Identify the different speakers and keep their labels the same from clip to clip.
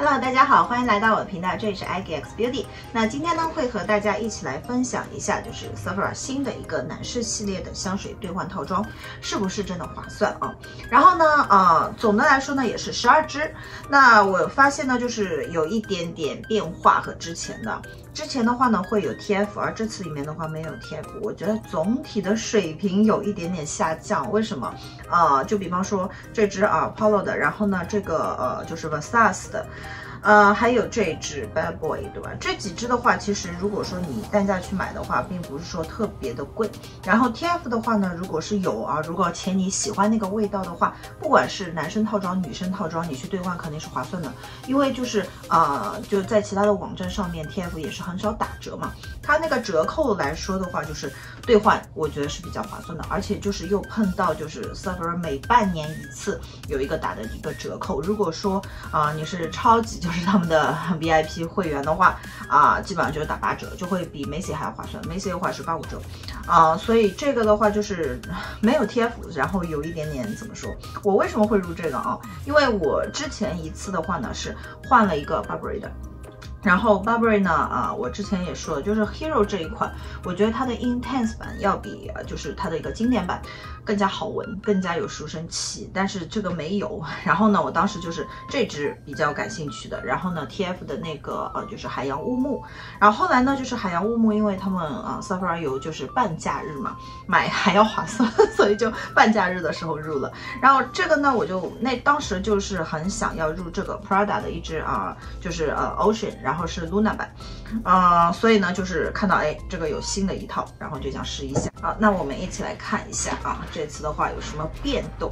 Speaker 1: Hello， 大家好，欢迎来到我的频道，这里是 IGX Beauty。那今天呢，会和大家一起来分享一下，就是 Sephora 新的一个男士系列的香水兑换套装，是不是真的划算啊？然后呢，总的来说呢，也是12支。那我发现呢，就是有一点点变化和之前的。之前的话呢，会有 TF， 而这次里面的话没有 TF， 我觉得总体的水平有一点点下降。为什么？就比方说这支Polo 的，然后呢，这个就是 Versace 的。还有这一支 Bad Boy， 对吧？这几支的话，其实如果说你单价去买的话，并不是说特别的贵。然后 TF 的话呢，如果是有如果且你喜欢那个味道的话，不管是男生套装、女生套装，你去兑换肯定是划算的。因为就是就在其他的网站上面 ，TF 也是很少打折嘛。它那个折扣来说的话，就是兑换，我觉得是比较划算的。而且就是又碰到就是 Sephora 每半年一次有一个打的一个折扣。如果说你是超级就是他们的 VIP 会员的话基本上就是打8折，就会比 Macy 还要划算。Macy 的话是85折所以这个的话就是没有 TF， 然后有一点点怎么说？我为什么会入这个因为我之前一次的话呢是换了一个 Burberry 的。然后 Burberry 呢，我之前也说了，就是 Hero 这一款，我觉得它的 Intense 版要比就是它的一个经典版更加好闻，更加有书生气，但是这个没有。然后呢，我当时就是这支比较感兴趣的，然后呢 TF 的那个就是海洋乌木，然后后来呢就是海洋乌木，因为他们Sephora 有就是半假日嘛，买还要划算，所以就半假日的时候入了。然后这个呢，我就当时就是很想要入这个 Prada 的一支就是Ocean。然后是 Luna 版，所以呢，就是看到这个有新的一套，然后就想试一下。好，那我们一起来看一下这次的话有什么变动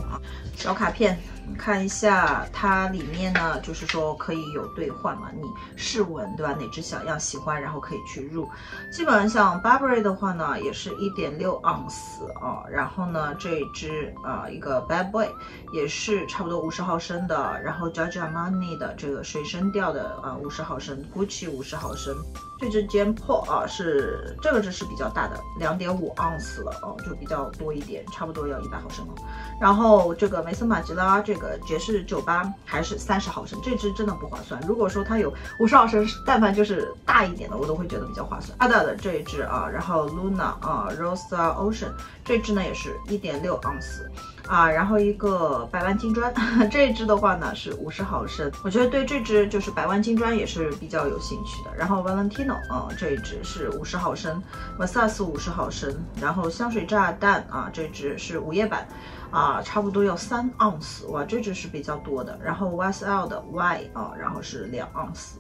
Speaker 1: 小卡片，看一下它里面呢，就是说可以有兑换嘛，你试闻对吧？哪支想要喜欢，然后可以去入。基本上像 Burberry 的话呢，也是1.6盎司然后呢这一支一个 Bad Boy 也是差不多50毫升的，然后 Giorgio Armani 的这个水生调的50毫升。Gucci 50毫升，这支 Jampol 是这个支是比较大的，2.5盎司了就比较多一点，差不多要100毫升了。然后这个梅森马吉拉这个爵士98还是30毫升，这支真的不划算。如果说它有50毫升，但凡就是大一点的，我都会觉得比较划算。Prada 的这一支然后 Luna Rosa Ocean 这支呢也是1.6盎司。然后一个百万金砖，这一支的话呢是50毫升，我觉得对这支就是百万金砖也是比较有兴趣的。然后 Valentino 这一支是50毫升 ，Versace 50毫升，然后香水炸弹这支是午夜版差不多要3盎司，哇，这支是比较多的。然后 YSL 的 Y 然后是2盎司。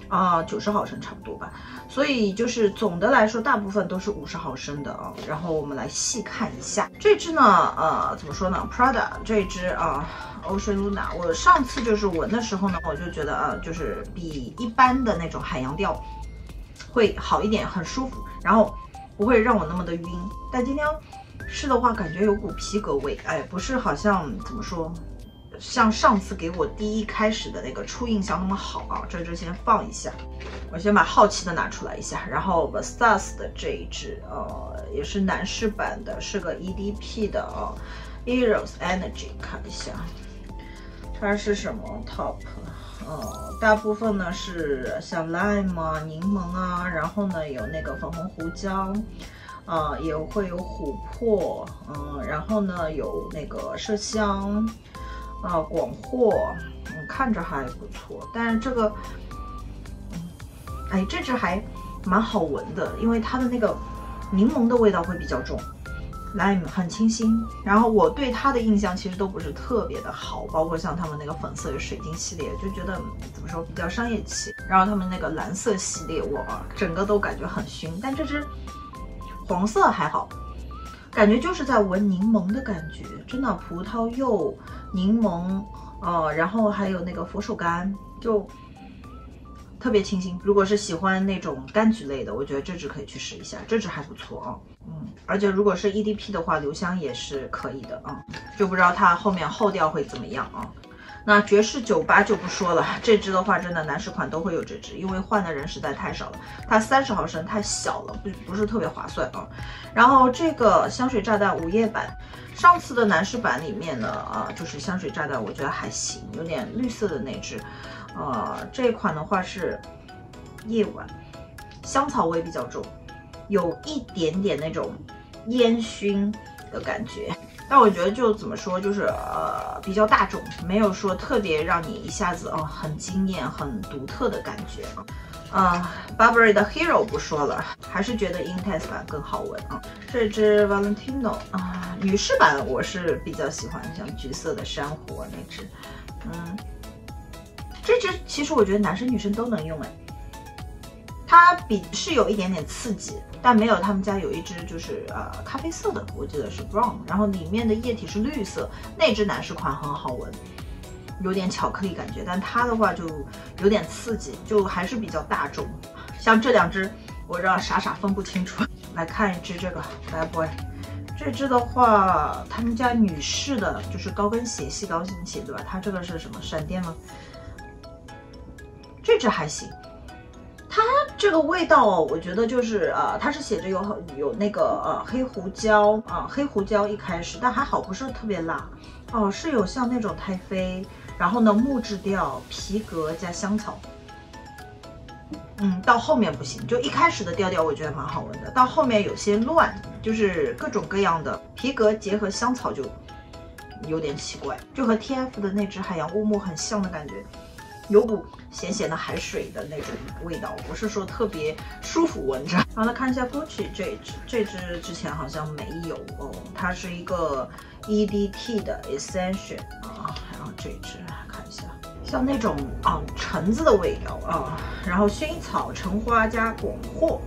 Speaker 1: 90毫升差不多吧，所以就是总的来说，大部分都是50毫升的然后我们来细看一下这支呢，怎么说呢 ？Prada 这一支Ocean Luna， 我上次就是闻的时候呢，我就觉得就是比一般的那种海洋调会好一点，很舒服，然后不会让我那么的晕。但今天试的话，感觉有股皮革味，不是好像怎么说？像上次给我第一开始的那个初印象那么好这支先放一下，我先把好奇的拿出来一下。然后 Versace 的这一支也是男士版的，是个 EDP 的Eros Energy， 看一下它是什么 Top，大部分呢是像 Lime 柠檬然后呢有那个粉红胡椒。也会有琥珀，然后呢有那个麝香。广藿，看着还不错，但是这个，这支还蛮好闻的，因为它的那个柠檬的味道会比较重 ，lime 很清新。然后我对它的印象其实都不是特别的好，包括像他们那个粉色的水晶系列，就觉得怎么说比较商业气。然后他们那个蓝色系列，我整个都感觉很熏，但这支黄色还好。感觉就是在闻柠檬的感觉，真的葡萄柚、柠檬，然后还有那个佛手柑，就特别清新。如果是喜欢那种柑橘类的，我觉得这支可以去试一下，这支还不错而且如果是 EDP 的话，留香也是可以的就不知道它后面后调会怎么样那爵士98就不说了，这支的话真的男士款都会有这支，因为换的人实在太少了，它30毫升太小了，不是特别划算然后这个香水炸弹午夜版，上次的男士版里面呢就是香水炸弹，我觉得还行，有点绿色的那支，这款的话是夜晚，香草味比较重，有一点点那种烟熏的感觉。但我觉得就怎么说，就是比较大众，没有说特别让你一下子很惊艳、很独特的感觉Burberry 的 Hero 不说了，还是觉得 Intense 版更好闻啊。这支 Valentino 女士版我是比较喜欢，像橘色的珊瑚那支，这支其实我觉得男生女生都能用哎。它是有一点点刺激，但没有他们家有一支就是咖啡色的，我记得是 brown， 然后里面的液体是绿色，那支男士款很好闻，有点巧克力感觉，但它的话就有点刺激，就还是比较大众。像这两支，我这傻分不清楚。来看一支这个 Bad Boy， 这支的话，他们家女士的就是高跟鞋，细高跟鞋对吧？它这个是什么闪电吗？这支还行。它这个味道我觉得就是它是写着有那个黑胡椒黑胡椒一开始，但还好不是特别辣是有像那种太妃，然后呢木质调、皮革加香草，到后面不行，就一开始的调调我觉得蛮好闻的，到后面有些乱，就是各种各样的皮革结合香草就有点奇怪，就和 TF 的那支海洋乌木很像的感觉。有股咸咸的海水的那种味道，不是说特别舒服闻着。好了，看一下 Gucci 这支之前好像没有它是一个 EDT 的 Essential 然后这支看一下，像那种橙子的味道然后薰衣草、橙花加广藿，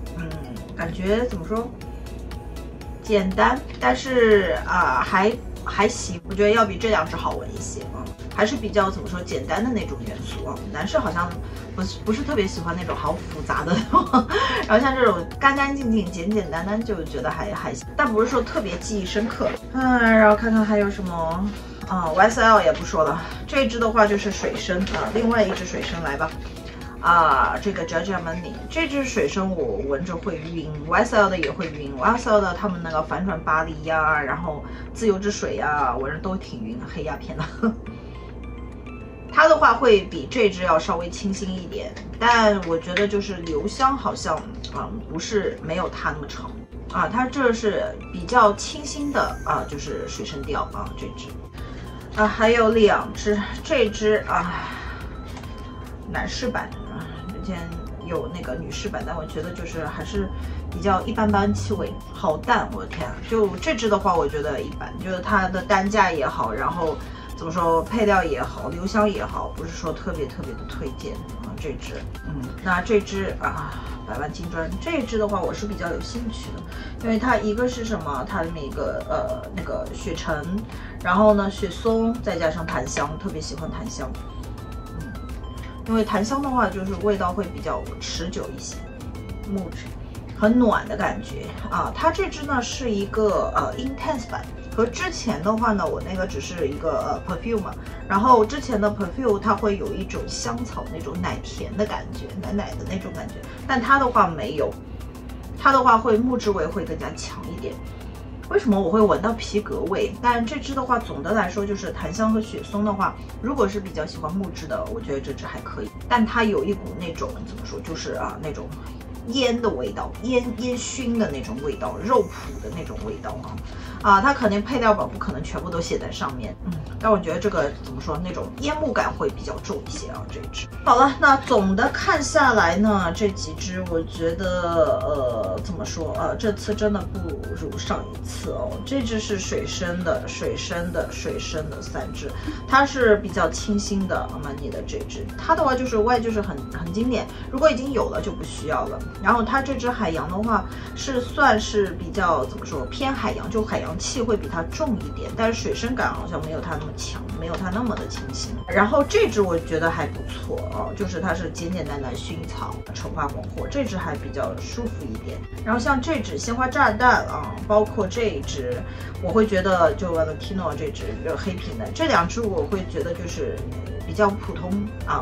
Speaker 1: 感觉怎么说，简单，但是还行，我觉得要比这两支好闻一些还是比较怎么说简单的那种元素男士好像不是特别喜欢那种好复杂的然后像这种干干净净、简简单单就觉得还行，但不是说特别记忆深刻。然后看看还有什么YSL 也不说了，这支的话就是水生另外一支水生来吧。这个 Giorgio Armani 这支水生我闻着会晕 ，YSL 的也会晕 ，YSL 的他们那个反转巴黎呀，然后自由之水呀，闻着都挺晕的，黑鸦片的。它的话会比这支要稍微清新一点，但我觉得就是留香好像不是没有它那么长它这是比较清新的就是水生调这支还有两支，这支男士版之前有那个女士版，但我觉得就是还是比较一般般气味，好淡，我的天就这支的话我觉得一般，就是它的单价也好，然后怎么说配料也好，留香也好，不是说特别的推荐这支那这支百万金砖这一支的话我是比较有兴趣的，因为它一个是什么，它里面一个那个雪橙，然后呢雪松，再加上檀香，特别喜欢檀香因为檀香的话就是味道会比较持久一些，木质很暖的感觉它这支呢是一个Intense 版，和之前的话呢我那个只是一个perfume 嘛，然后之前的 perfume 它会有一种香草那种奶甜的感觉，奶的那种感觉，但它的话没有，它的话会木质味会更加强一点。为什么我会闻到皮革味？但这支的话，总的来说就是檀香和雪松的话，如果是比较喜欢木质的，我觉得这支还可以。但它有一股那种怎么说，就是那种烟的味道，烟熏的那种味道，肉脯的那种味道它肯定配料表不可能全部都写在上面，但我觉得这个怎么说，那种烟幕感会比较重一些这一支。好了，那总的看下来呢，这几支我觉得怎么说这次真的不如上一次这支是水生的3支，它是比较清新的阿玛尼的这支，它的话就是外就是很经典，如果已经有了就不需要了。然后它这支海洋的话是算是比较怎么说偏海洋，就海洋气会比它重一点，但是水生感好像没有它那么强，没有它那么的清新。然后这支我觉得还不错就是它是简单薰衣草、橙花、广藿，这支还比较舒服一点。然后像这支鲜花炸弹包括这一支，我会觉得就 Valentino 这支黑瓶的，这两支我会觉得就是比较普通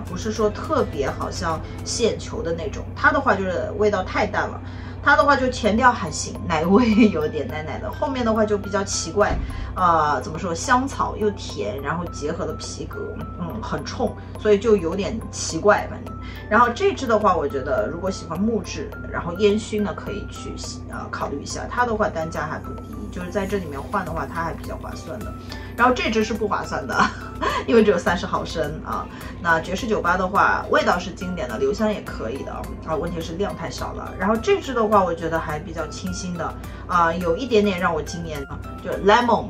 Speaker 1: 不是说特别好像现球的那种，它的话就是味道太淡了，它的话就前调还行，奶味有点奶奶的，后面的话就比较奇怪，怎么说，香草又甜，然后结合了皮革，很冲，所以就有点奇怪，反正。然后这支的话，我觉得如果喜欢木质，然后烟熏呢，可以去考虑一下。它的话单价还不低，就是在这里面换的话，它还比较划算的。然后这支是不划算的，因为只有30毫升啊。那爵士98的话，味道是经典的，留香也可以的啊，问题是量太少了。然后这支的话，我觉得还比较清新的有一点点让我惊艳啊，就是 lime，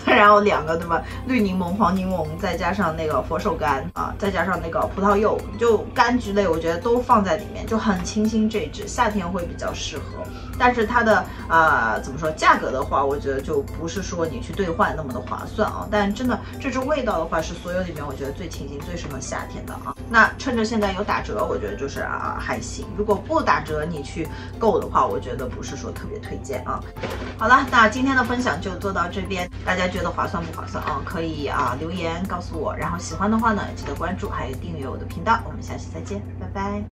Speaker 1: 然后2个对吧？绿柠檬、黄柠檬，再加上那个佛手柑啊，再加上那个葡萄柚，就柑橘类，我觉得都放在里面，就很清新。这支夏天会比较适合，但是它的怎么说，价格的话，我觉得就不是说你去兑换那么的划算啊。但真的这支味道的话，是所有里面我觉得最清新、最适合夏天的啊。那趁着现在有打折，我觉得就是还行。如果不打折你去购的话，我觉得不是说特别推荐啊。好了，那今天的分享就做到这边，大家觉得划算不划算啊？可以留言告诉我，然后喜欢的话呢，记得关注还有订阅我的频道。我们下期再见，拜拜。